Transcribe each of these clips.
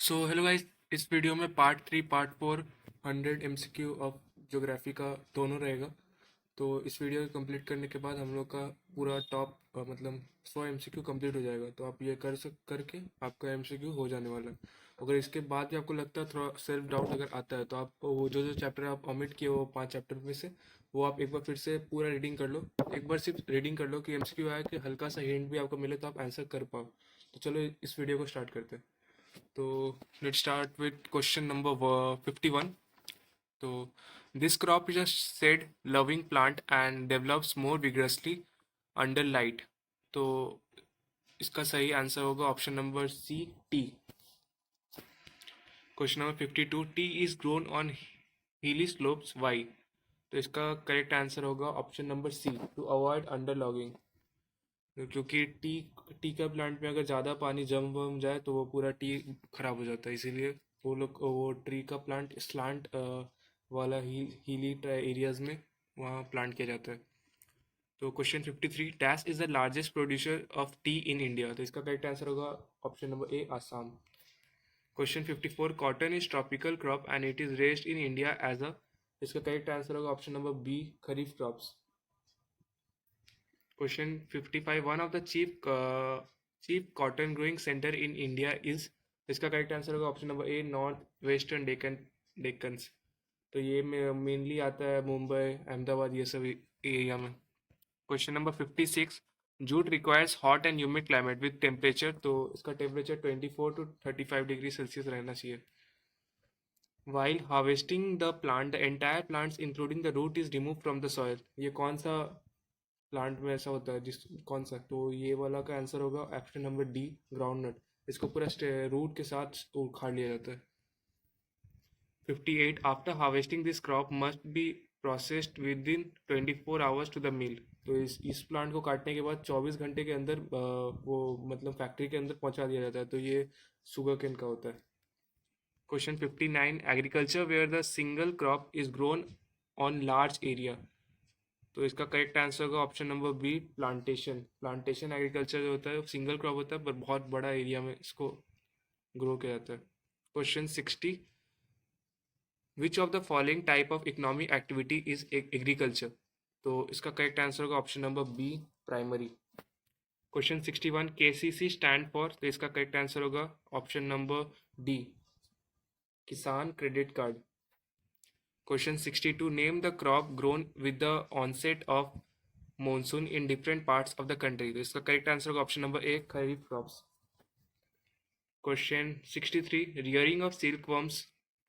So hello guys, इस video में part 3 part 4 100 MCQ of geography का दोनों रहेगा। तो इस वीडियो को कंप्लीट करने के बाद हम लोग का पूरा टॉप मतलब 100 एमसीक्यू कंप्लीट हो जाएगा। तो आप ये करके आपका एमसीक्यू हो जाने वाला है। अगर इसके बाद भी आपको लगता है थोड़ा सेल्फ डाउट अगर आता है तो आप वो जो जो चैप्टर आप ओमिट किए वो 5 चैप्टर में से वो आप एक बार फिर से पूरा रीडिंग कर लो। एक बार सिर्फ रीडिंग कर लो कि एमसीक्यू आया कि हल्का सा हिंट भी आपको मिले तो आप आंसर कर पाओ। तो चलो इस वीडियो को स्टार्ट करते हैं। तो let's start with question number 51. So this crop is a shade loving plant and develops more vigorously under light. तो इसका सही आंसर होगा option number C, tea. Question number 52, tea is grown on hilly slopes, why? तो इसका correct answer होगा option number C, to avoid under logging. क्योंकि tea का plant में अगर ज़्यादा पानी जम वम जाए तो वो पूरा टी खराब हो जाता है, इसीलिए वो ट्री का प्लांट स्लांट वाला हीली एरियाज में वहाँ प्लांट किया जाता है। तो question 53, dash is the largest producer of tea in India? तो इसका करेक्ट आंसर होगा option number A, Assam. Question 54, cotton is tropical crop and it is raised in India as a? इसका करेक्ट आंसर होगा option number B, kharif crops. Question 55, one of the chief cotton growing center in India is? इसका correct answer होगा option number A, north western Deccans. तो ये mainly आता है मुंबई, अहमदाबाद, ये सब एरिया में। Question number 56, jute requires hot and humid climate with temperature? तो इसका टेम्परेचर 24 to 35 डिग्री सेल्सियस रहना चाहिए। While harvesting the plant, the entire plants including the root is removed from the soil. ये कौन सा प्लांट में ऐसा होता है, जिस कौन सा? तो ये वाला का आंसर होगा option number D, groundnut. इसको पूरा रूट के साथ उखाड़ लिया जाता है। 58, after harvesting this crop must be processed within 24 hours to the mill? तो इस प्लांट को काटने के बाद 24 घंटे के अंदर वो मतलब फैक्ट्री के अंदर पहुंचा दिया जाता है। तो ये शुगर केन का होता है। Question 59, agriculture where the single crop is grown on large area? तो इसका करेक्ट आंसर होगा option number B, plantation. Plantation agriculture जो होता है सिंगल क्रॉप होता है पर बहुत बड़ा एरिया में इसको ग्रो किया जाता है। Question 60, which of the following type of economic activity is agriculture? तो इसका करेक्ट आंसर होगा option number B, primary. Question 61, KCC stand for? तो इसका करेक्ट आंसर होगा option number D, Kisan credit card. Question 62, name the crop grown with the onset of monsoon in different parts of the country? तो इसका correct answer होगा option number A, kharif crops. Question 63, rearing of silkworms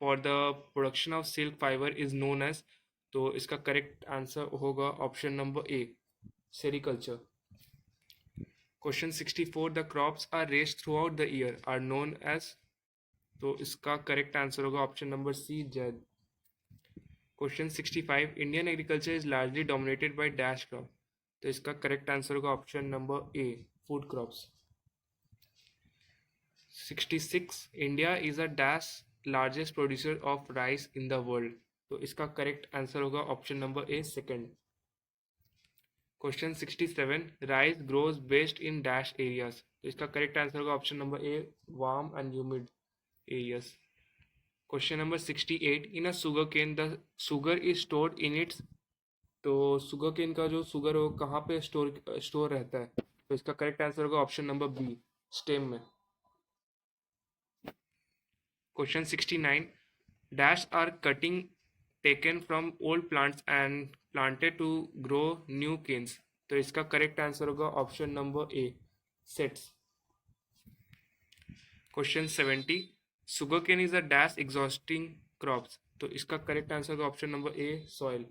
for the production of silk fiber is known as? तो इसका correct answer होगा option number A, sericulture. Question 64, the crops are raised throughout the year are known as? तो इसका correct answer होगा option number C, zaid. Question 65, Indian agriculture is largely dominated by dash crop? तो इसका correct answer होगा option number A, food crops. 66, India is a dash largest producer of rice in the world? तो इसका correct answer होगा option number A, second. Question 67, rice grows best in dash areas? तो इसका correct answer होगा option number A, warm and humid areas. Question number 68, in a sugar cane the sugar is stored in its? तो sugar cane का जो sugar हो कहाँ पे store रहता है? तो इसका करेक्ट आंसर होगा ऑप्शन नंबर बी, स्टेम में। Question 69, dash are cutting taken from old plants and planted to grow new canes? तो इसका करेक्ट आंसर होगा option number A, sets. Question 70, sugar cane is a dash exhausting crops? तो इसका correct answer होगा option number A, soil.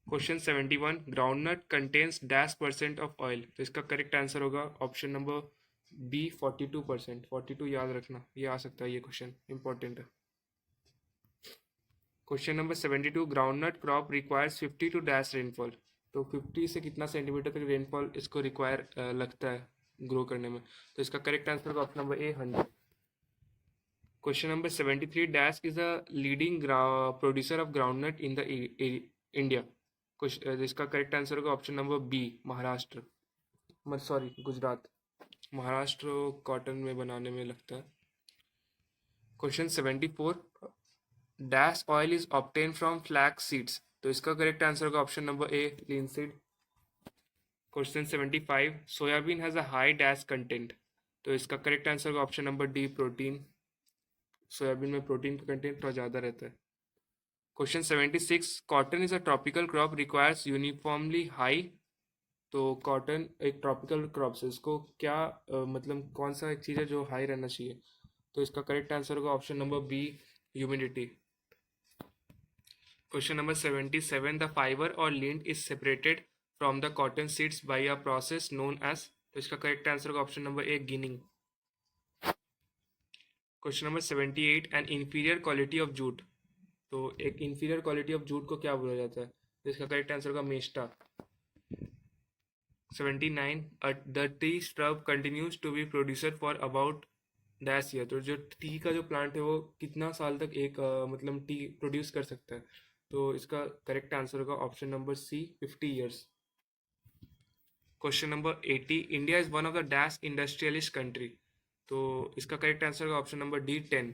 Question 71, groundnut contains dash percent of oil? तो इसका correct answer होगा option number B, 42%। 42 याद रखना, ये आ सकता है, ये क्वेश्चन इंपॉर्टेंट है। Question number 72, groundnut crop requires 50 to dash rainfall? तो 50 से कितना सेंटीमीटर तक रेनफॉल इसको रिक्वायर लगता है ग्रो करने में? तो इसका करेक्ट आंसर होगा option number A, 100। Question number 73, dash is a leading producer of groundnut in the India? कुछ इसका करेक्ट आंसर होगा ऑप्शन नंबर बी, महाराष्ट्र, मत सॉरी गुजरात। महाराष्ट्र कॉटन में बनाने में लगता है। Question 74, dash oil is obtain from flax seeds, तो इसका करेक्ट आंसर होगा option number A, linseed. Question 75, soybean has a high dash content, तो इसका करेक्ट आंसर होगा option number D, protein. Soybean में प्रोटीन का कंटेंट थोड़ा ज़्यादा रहता है। Question 76, cotton is a tropical crop requires uniformly high, तो कॉटन एक ट्रॉपिकल क्रॉप है, इसको क्या मतलब कौन सा एक चीज़ है जो हाई रहना चाहिए, तो इसका करेक्ट आंसर होगा option number B, humidity. Question number 77, the fibre और lint is separated from the cotton seeds by a process known as, तो इसका करेक्ट आंसर होगा option number A, ginning. Question number 78, an inferior quality of jute, तो एक inferior quality of jute को क्या बोला जाता है, तो इसका करेक्ट आंसर होगा mesta. 79, the tea shrub continues to be producer for about dash year, तो जो टी का जो प्लांट है वो कितना साल तक एक मतलब टी प्रोड्यूस कर सकता है, तो इसका करेक्ट आंसर होगा option number C, 50 years. Question number 80, India is one of the dash industrialist country, तो इसका करेक्ट आंसर होगा option number D, 10।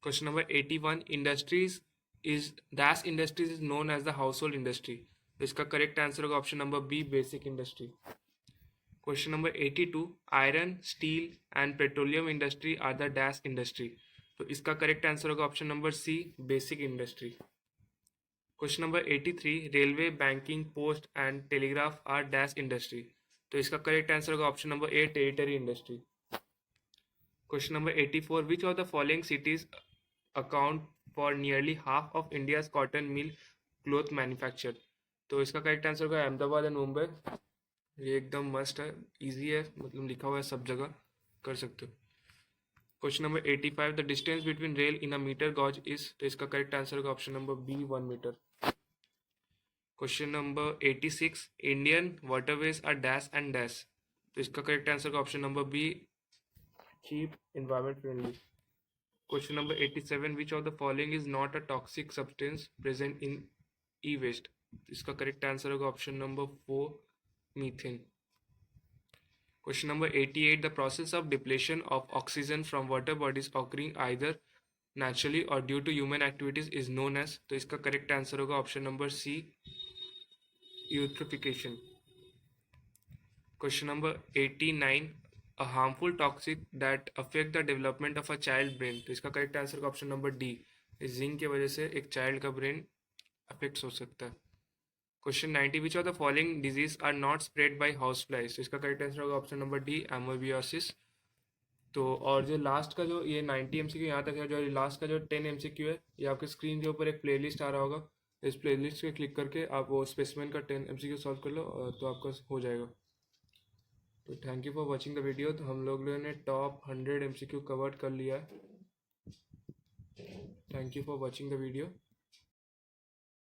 Question number 81, industries is dash industries is known as the household industry, तो इसका correct answer होगा option number B, basic industry. Question number 82, iron, steel and petroleum industry are the dash industry, तो इसका correct answer होगा option number C, basic industry. Question number 83, railway, banking, post and telegraph are dash industry, तो इसका correct answer होगा option number A, tertiary industry. Question number 84, which of the following cities account for nearly half of India's cotton mill cloth manufacture, तो इसका correct answer होगा Ahmedabad and Mumbai, ये एकदम must है, easy है, मतलब लिखा हुआ है सब जगह, कर सकते हो। Question number 85, the distance between rail in a meter gauge is, तो इसका करेक्ट आंसर होगा option number B, 1 meter. Question number 86, Indian waterways are dash and dash, तो इसका करेक्ट आंसर होगा option number B, cheap, environment friendly. Question number 87, which of the following is not a toxic substance present in e waste, इसका correct answer होगा option number 4, methane. Question number 88, the process of depletion of oxygen from water bodies occurring either naturally or due to human activities is known as, तो इसका correct answer होगा option number C, eutrophication. Question number 89, a harmful toxic that affect the development of a child brain, तो इसका correct answer होगा option number D, इस zinc की वजह से एक चाइल्ड का ब्रेन अफेक्ट हो सकता है। Question 90, which of the following disease are not spread by house flies, तो इसका करेक्ट आंसर होगा ऑप्शन नंबर डी, एमोबियोसिस। तो और जो लास्ट का जो ये 90 MCQ यहाँ तक है, जो लास्ट का जो 10 MCQ है, ये आपके स्क्रीन के ऊपर एक प्लेलिस्ट आ रहा होगा, इस प्लेलिस्ट पे क्लिक करके आप वो स्पेसिमेन का 10 MCQ सॉल्व कर लो, तो आपका हो जाएगा। तो thank you for watching the video, तो हम लोग ने टॉप 100 MCQ कवर कर लिया है। Thank you for watching the video.